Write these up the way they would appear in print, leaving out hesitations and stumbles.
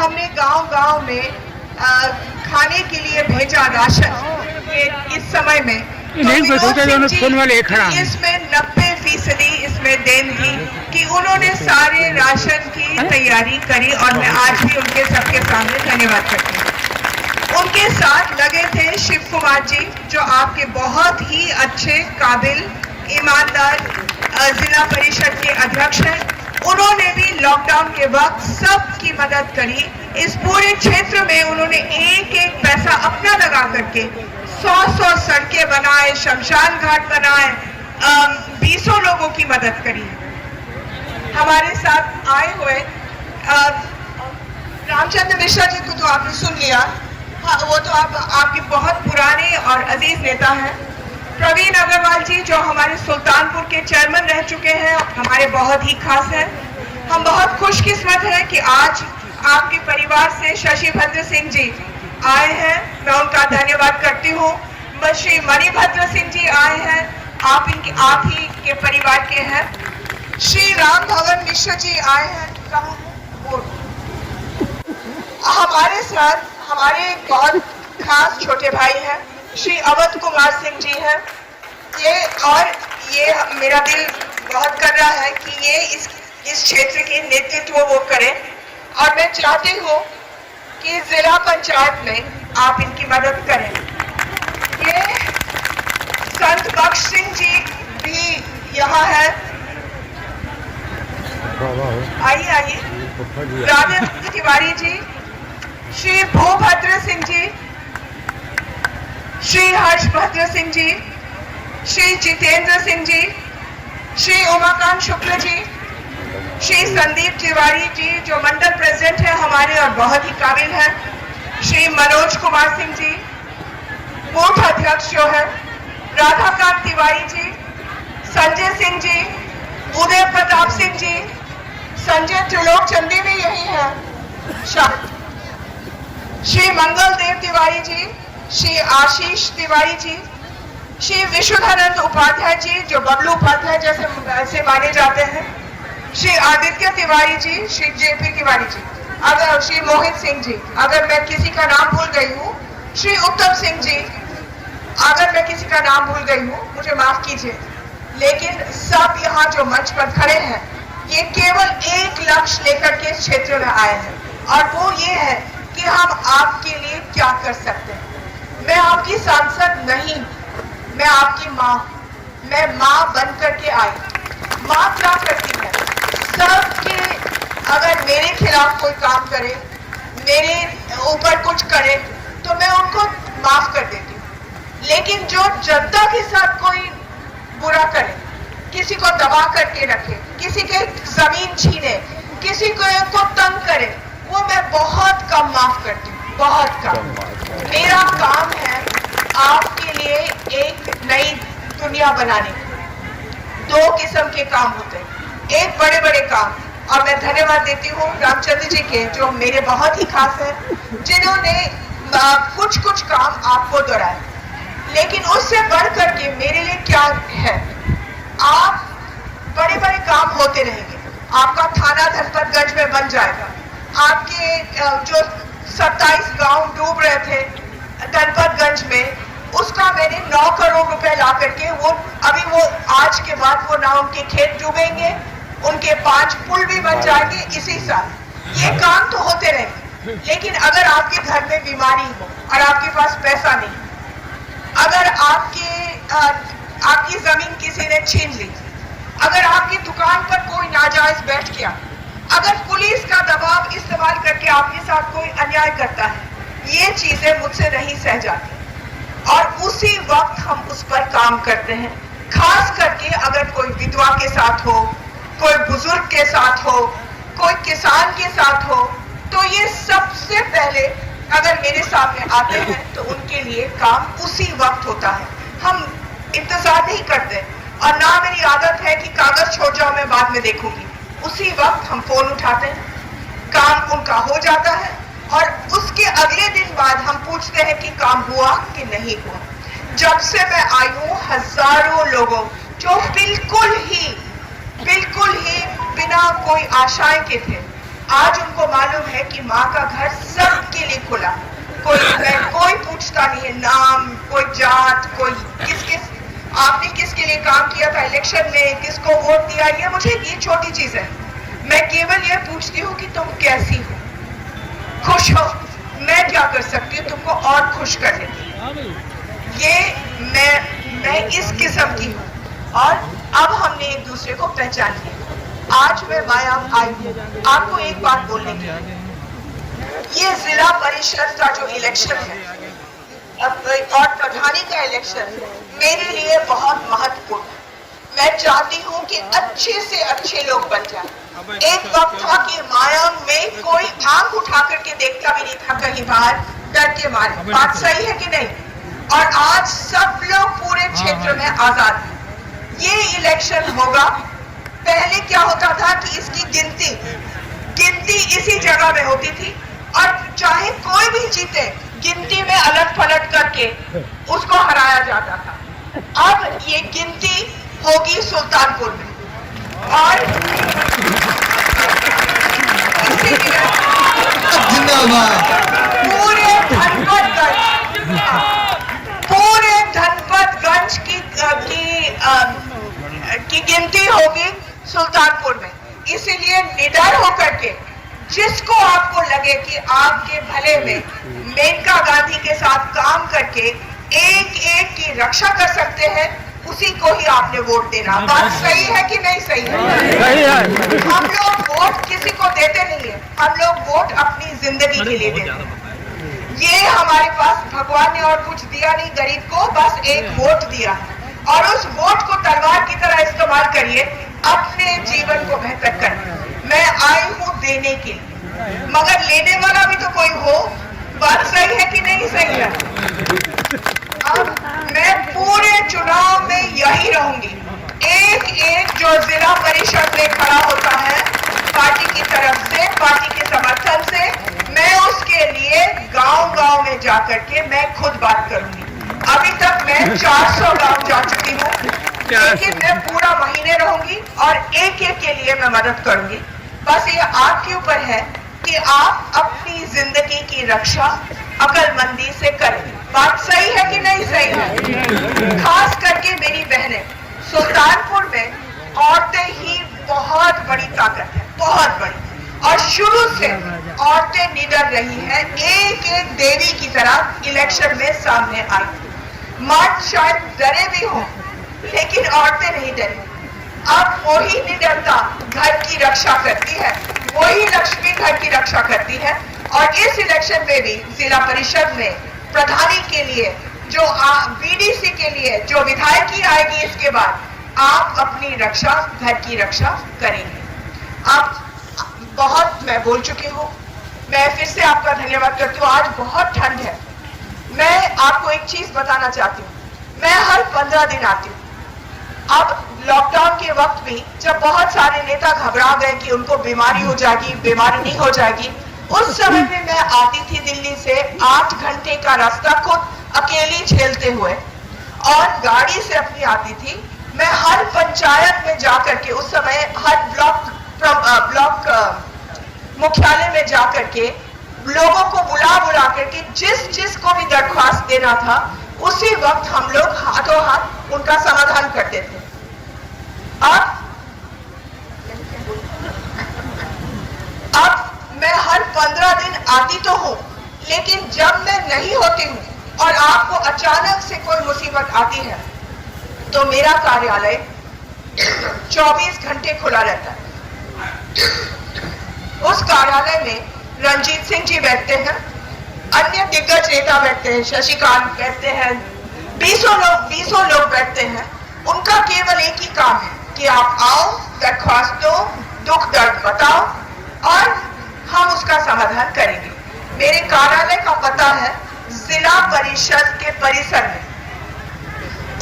हमने गांव-गांव में खाने के लिए भेजा राशन इस समय में, तो इसमें 90% इसमें देन थी कि उन्होंने सारे राशन की तैयारी करी और मैं आज भी उनके सबके सामने धन्यवाद करती हूँ। उनके साथ लगे थे शिव कुमार जी, जो आपके बहुत ही अच्छे, काबिल, ईमानदार जिला परिषद के अध्यक्ष हैं। उन्होंने भी लॉकडाउन के वक्त सबकी मदद करी। इस पूरे क्षेत्र में उन्होंने एक एक पैसा अपना लगा करके 100 सड़कें बनाए, शमशान घाट बनाए, 20 लोगों की मदद करी। हमारे साथ आए हुए रामचंद्र मिश्रा जी को तो आपने सुन लिया, हाँ, वो तो आपके बहुत पुराने और अजीज नेता हैं। प्रवीण अग्रवाल जी जो हमारे सुल्तानपुर के चेयरमैन रह चुके हैं, हमारे बहुत ही खास हैं। हम बहुत खुशकिस्मत हैं कि आज आपके परिवार से शशि भद्र सिंह जी आए हैं, मैं उनका धन्यवाद करती हूँ। श्री मणिभद्र सिंह जी आए हैं, आप ही के परिवार के हैं। श्री राम भवन मिश्र जी आए हैं, कहाँ है? हमारे साथ हमारे बहुत खास छोटे भाई हैं, श्री अवध कुमार सिंह जी हैं। ये मेरा दिल बहुत कर रहा है कि ये इस क्षेत्र के नेतृत्व वो करें, और मैं चाहती हूँ कि जिला पंचायत में आप इनकी मदद करें। ये संत बख्श सिंह जी भी यहाँ है, आइए। राजेंद्र तिवारी जी, श्री भूभद्र सिंह जी, श्री हर्षभद्र सिंह जी, श्री जितेंद्र सिंह जी, श्री उमाकांत शुक्ल जी, श्री संदीप तिवारी जी जो मंडल प्रेसिडेंट है हमारे और बहुत ही काबिल हैं, श्री मनोज कुमार सिंह जी, बूथ अध्यक्ष जो है, राधाकांत तिवारी जी, संजय सिंह जी, उदय प्रताप सिंह जी, संजय त्रिलोक चंदी भी यही है, श्री मंगल देव तिवारी जी, श्री आशीष तिवारी जी, श्री विशुद्धानंद उपाध्याय जी जो बबलू उपाध्याय जैसे माने जाते हैं, श्री आदित्य तिवारी जी, श्री जेपी तिवारी जी, अगर श्री मोहित सिंह जी, अगर मैं किसी का नाम भूल गई हूँ, श्री उत्तम सिंह जी, अगर मैं किसी का नाम भूल गई हूँ मुझे माफ कीजिए। लेकिन सब यहाँ जो मंच पर खड़े हैं ये केवल एक लक्ष्य लेकर के इस क्षेत्र में आए हैं, और वो ये है कि हम आपके लिए क्या कर सकते हैं। मैं आपकी सांसद नहीं, मैं आपकी माँ, मैं माँ बन करके आई। माँ क्या करती है, सबके अगर मेरे खिलाफ कोई काम करे, मेरे ऊपर कुछ करे तो मैं उनको माफ कर देती हूँ। लेकिन जो जनता के साथ कोई बुरा करे, किसी को दबा करके रखे, किसी के जमीन छीने, किसी को तंग करे, वो मैं बहुत कम माफ करती हूँ, बहुत कम। मेरा काम है आपके लिए एक नई दुनिया बनाने की। दो किस्म के काम होते हैं, एक बड़े बड़े काम, और मैं धन्यवाद देती हूँ रामचंद्र जी के जो मेरे बहुत ही खास हैं, जिन्होंने कुछ काम आपको दोहराए। लेकिन उससे बढ़ करके मेरे लिए क्या है, आप बड़े बड़े काम होते रहेंगे, आपका थाना धनपतगंज में बन जाएगा, आपके जो 27 गांव डूब रहे थे धनपतगंज में, उसका मैंने 9 करोड़ रुपए ला करके वो आज के बाद वो ना उनके खेत डूबेंगे, उनके 5 पुल भी बन जाएंगे इसी साल। ये काम तो होते रहेंगे। लेकिन अगर आपके घर में बीमारी हो और आपके पास पैसा नहीं, अगर आपकी जमीन किसी ने छीन ली, अगर आपकी दुकान पर कोई नाजायज बैठ गया, अगर पुलिस का दबाव इस्तेमाल करके आपके साथ कोई अन्याय करता है, ये चीजें मुझसे नहीं सह जाती, और उसी वक्त हम उस पर काम करते हैं। खास करके अगर कोई विधवा के साथ हो, कोई बुजुर्ग के साथ हो, कोई किसान के साथ हो, तो ये सबसे पहले अगर मेरे सामने आते हैं तो उनके लिए काम उसी वक्त होता है। हम इंतजार नहीं करते, और ना मेरी आदत है कि कागज छोड़ जाओ मैं बाद में देखूंगी। उसी वक्त हम फोन उठाते हैं, काम उनका हो जाता है, और उसके अगले दिन बाद हम पूछते हैं कि काम हुआ कि नहीं हुआ। जब से मैं आई हूँ हजारों लोगों जो बिल्कुल ही बिना कोई आशाएं के थे, आज उनको मालूम है कि माँ का घर सबके लिए खुला, कोई पूछता नहीं है नाम, कोई जात, कोई आपने किसके लिए काम किया था इलेक्शन में, किसको वोट दिया, ये मुझे ये छोटी चीज है। मैं केवल ये पूछती हूँ कि तुम कैसी हो, खुश हो, मैं क्या कर सकती हूँ तुमको और खुश करने के। ये मैं इस किस्म की हूँ। और अब हमने एक दूसरे को पहचान लिया। आज मैं वायाम आई हूँ आपको एक बात बोलने की। ये जिला परिषद का जो इलेक्शन है और प्रधानी का इलेक्शन मेरे लिए बहुत महत्वपूर्ण है। मैं चाहती हूँ कि अच्छे से अच्छे लोग बन जाए। एक वक्त था कि मायाम में कोई आंख उठा करके देखता भी नहीं था कहीं बाहर, डर के मारे। बात सही है कि नहीं? और आज सब लोग पूरे क्षेत्र में आजाद हैं। ये इलेक्शन होगा। पहले क्या होता था कि इसकी गिनती इसी जगह में होती थी और चाहे कोई भी जीते गिनती में अलट पलट करके उसको हराया जाता था। अब ये गिनती होगी सुल्तानपुर में और इसीलिए पूरे धनपतगंज की गिनती होगी सुल्तानपुर में। इसीलिए निडर होकर के जिसको आपको लगे कि आपके भले में मेनका गांधी के साथ काम करके एक एक की रक्षा कर सकते हैं, उसी को ही आपने वोट देना। बात सही है कि नहीं सही है? सही है। हम लोग वोट किसी को देते नहीं है, हम लोग वोट अपनी जिंदगी के लिए देते हैं। ये हमारे पास भगवान ने और कुछ दिया नहीं गरीब को, बस एक वोट दिया और उस वोट को तलवार की तरह इस्तेमाल करिए अपने जीवन को बेहतर करने। मैं आई हूँ देने के लिए, मगर लेने वाला भी तो कोई हो। बात सही है कि नहीं सही है? अब मैं पूरे चुनाव में यही रहूंगी। एक जो जिला परिषद में खड़ा होता है पार्टी की तरफ से, पार्टी के समर्थन से, मैं उसके लिए गांव-गांव में जाकर के मैं खुद बात करूंगी। अभी तक मैं 400 गांव जा चुकी हूँ, लेकिन मैं पूरा महीने रहूंगी और एक एक के लिए मैं मदद करूंगी। बस ये आपके ऊपर है कि आप अपनी जिंदगी की रक्षा अक्लमंदी से करें। बात सही है कि नहीं सही है? खास करके मेरी बहनें, सुल्तानपुर में औरतें ही बहुत बड़ी ताकत है, बहुत बड़ी। और शुरू से औरतें निडर रही हैं, एक एक देवी की तरह इलेक्शन में सामने आई। मर्द शायद डरे भी हों, लेकिन औरतें नहीं डरी। अब वही निडरता घर की रक्षा करती है, वही लक्ष्मी घर की रक्षा करती है। और इस इलेक्शन में भी जिला परिषद में प्रधानी के लिए जो बीडीसी के लिए जो विधायकी आएगी, इसके बाद आप अपनी रक्षा, घर की रक्षा करेंगे। आप बहुत मैं बोल चुकी हूँ, मैं फिर से आपका धन्यवाद करती हूँ। आज बहुत ठंड है। मैं आपको एक चीज बताना चाहती हूँ, मैं हर 15 दिन आती हूँ। अब लॉकडाउन के वक्त भी जब बहुत सारे नेता घबरा गए कि उनको बीमारी हो जाएगी, बीमारी नहीं हो जाएगी, उस समय में मैं आती थी दिल्ली से 8 घंटे का रास्ता खुद अकेली झेलते हुए और गाड़ी से अपनी आती थी। मैं हर पंचायत में जाकर के, उस समय हर ब्लॉक मुख्यालय में जाकर के लोगों को बुला करके जिस को भी दरख्वास्त देना था, उसी वक्त हम लोग हाथों हाथ उनका समाधान करते थे। अब मैं हर 15 दिन आती तो हूँ, लेकिन जब मैं नहीं होती हूँ और आपको अचानक से कोई मुसीबत आती है, तो मेरा कार्यालय 24 घंटे खुला रहता है। उस कार्यालय में रंजीत सिंह जी बैठते हैं, अन्य दिग्गज नेता बैठते हैं, शशिकांत बैठते हैं, 20 लोग बैठते हैं। उनका केवल एक ही काम है कि आप आओ, दरख्वास्त दो, दुख दर्द बताओ और हम उसका समाधान करेंगे। मेरे कार्यालय का पता है जिला परिषद के परिसर में,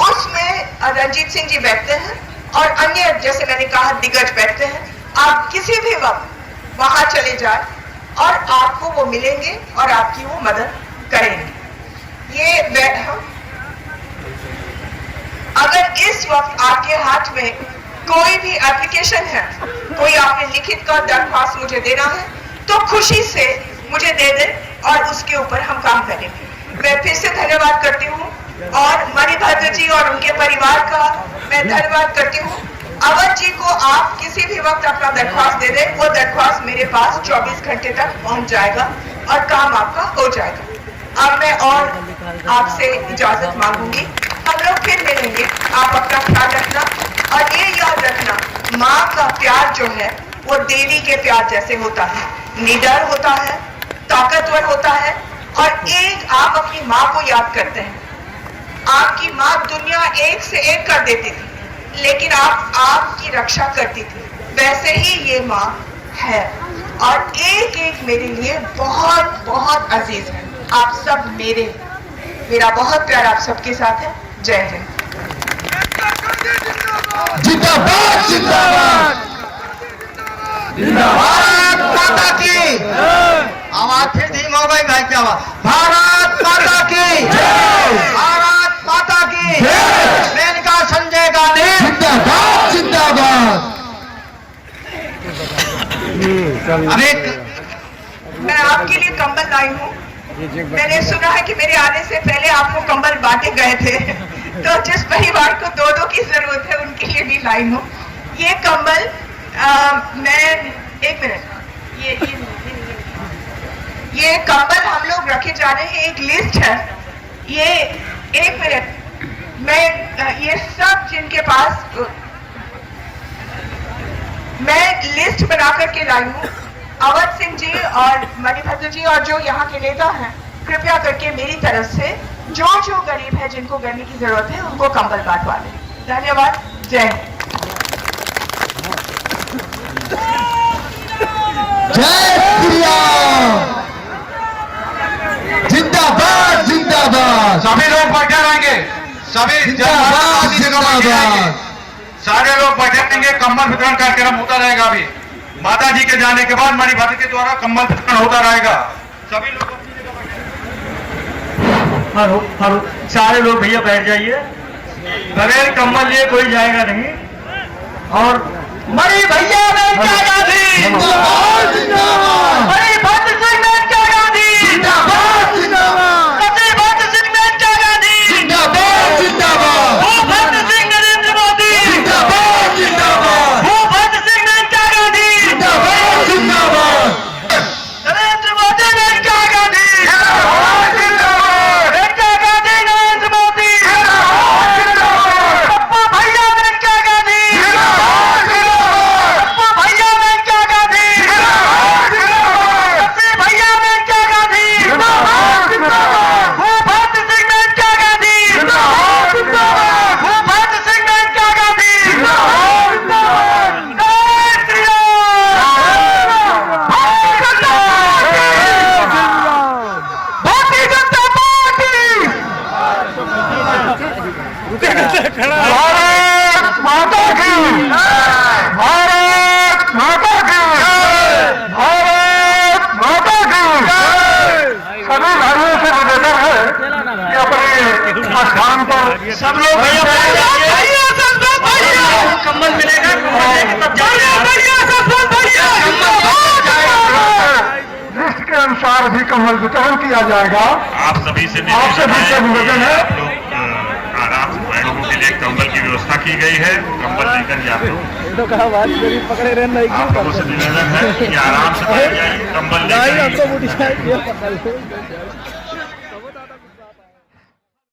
उसमें रंजीत सिंह जी बैठते हैं और अन्य जैसे मैंने कहा दिग्गज बैठते हैं। आप किसी भी वक्त वहां चले जाए और आपको वो मिलेंगे और आपकी वो मदद करेंगे। ये अगर इस वक्त आपके हाथ में कोई भी एप्लीकेशन है, कोई आपने लिखित का दरख्वास्त मुझे देना है, तो खुशी से मुझे दे दे और उसके ऊपर हम काम करेंगे। मैं फिर से धन्यवाद करती हूँ और मणिभद्र जी और उनके परिवार का मैं धन्यवाद करती हूँ। अवध जी को आप किसी भी वक्त अपना दरख्वास्त दे दें, वो दरख्वास्त मेरे पास 24 घंटे तक पहुंच जाएगा और काम आपका हो जाएगा। अब मैं और आपसे इजाजत मांगूंगी, हम लोग फिर मिलेंगे। आप अपना ख्याल रखना और ये याद रखना, माँ का प्यार जो है वो देवी के प्यार जैसे होता है, निडर होता है, ताकतवर होता है। और एक आप अपनी माँ को याद करते हैं, आपकी माँ दुनिया एक से एक कर देती थी लेकिन आप आपकी रक्षा करती थी, वैसे ही ये माँ है और एक एक मेरे लिए बहुत बहुत अजीज है। आप सब मेरा बहुत प्यार आप सबके साथ है। जय हिंद। जिंदाबाद जिंदाबाद भारत माता की आवाज फिर धीमा हो गई भाई, क्या आवाज? भारत माता की भारत माता की मेनका संजय गांधी जिंदाबाद जिंदाबाद। मैं आपके लिए कंबल लाई हूँ। मैंने सुना है कि मेरे आने से पहले आपको कंबल बांटे गए थे, तो जिस परिवार को दो दो की जरूरत है उनके लिए भी लाई हूँ ये कंबल। मैं एक मिनट, ये कंबल हम लोग रखे जा रहे हैं, एक लिस्ट है ये। एक मिनट, मैं ये सब जिनके पास मैं लिस्ट बना करके लाई हूँ। अवध सिंह जी और मणिभद्र जी और जो यहाँ के नेता हैं, कृपया करके मेरी तरफ से जो जो गरीब है जिनको गर्मी की जरूरत है उनको कंबल बांटवा दें। धन्यवाद। जय जय श्री राम। जिंदाबाद जिंदाबाद। सभी लोग बैठे रहेंगे, सभी जिंदाबाद जिंदाबाद। सारे लोग बैठे रहेंगे, कंबल वितरण कार्यक्रम होता रहेगा। अभी माता जी के जाने के बाद मणिभद्र के द्वारा कंबल वितरण होता रहेगा। सभी लोग अपनी जगह बैठे। सारे लोग भैया बैठ जाइए, बगैर कंबल लिए कोई जाएगा नहीं। और मणि भैया मेनका गांधी जिंदाबाद जिंदाबाद। मणिभद्र सिंह मेनका गांधी जिंदाबाद जिंदाबाद। मणिभद्र सिंह मेनका गांधी जिंदाबाद जिंदाबाद। भूपेंद्र सिंह नरेंद्र मोदी जिंदाबाद जिंदाबाद। भूपेंद्र सिंह मेनका गांधी जिंदाबाद जिंदाबाद। नरेंद्र मोदी मेनका गांधी जिंदाबाद जिंदाबाद। मेनका गांधी नरेंद्र मोदी पप्पू भैया मेनका गांधी पप्पू भैया मेनका गांधी पप्पू भैया मेनका गांधी भूपेंद्र सिंह मेनका गांधी भूपेंद्र सिंह मेनका गांधी। जय श्री राम। भारतीय जनता पार्टी भारत माता की भारत माता की भारत माता की। सभी भाइयों से निवेदन है कि अपने स्थान पर सब लोग कंबल मिलेगा, लिस्ट के अनुसार भी कंबल वितरण किया जाएगा। आप सभी से आपसे भी निवेदन है, आप लोग आराम से लोगों के लिए कंबल की व्यवस्था की गई है। कंबल लेकर जाते हो, आप लोगों से निवेदन है कि आराम से बैठ जाइए, कंबल लेकर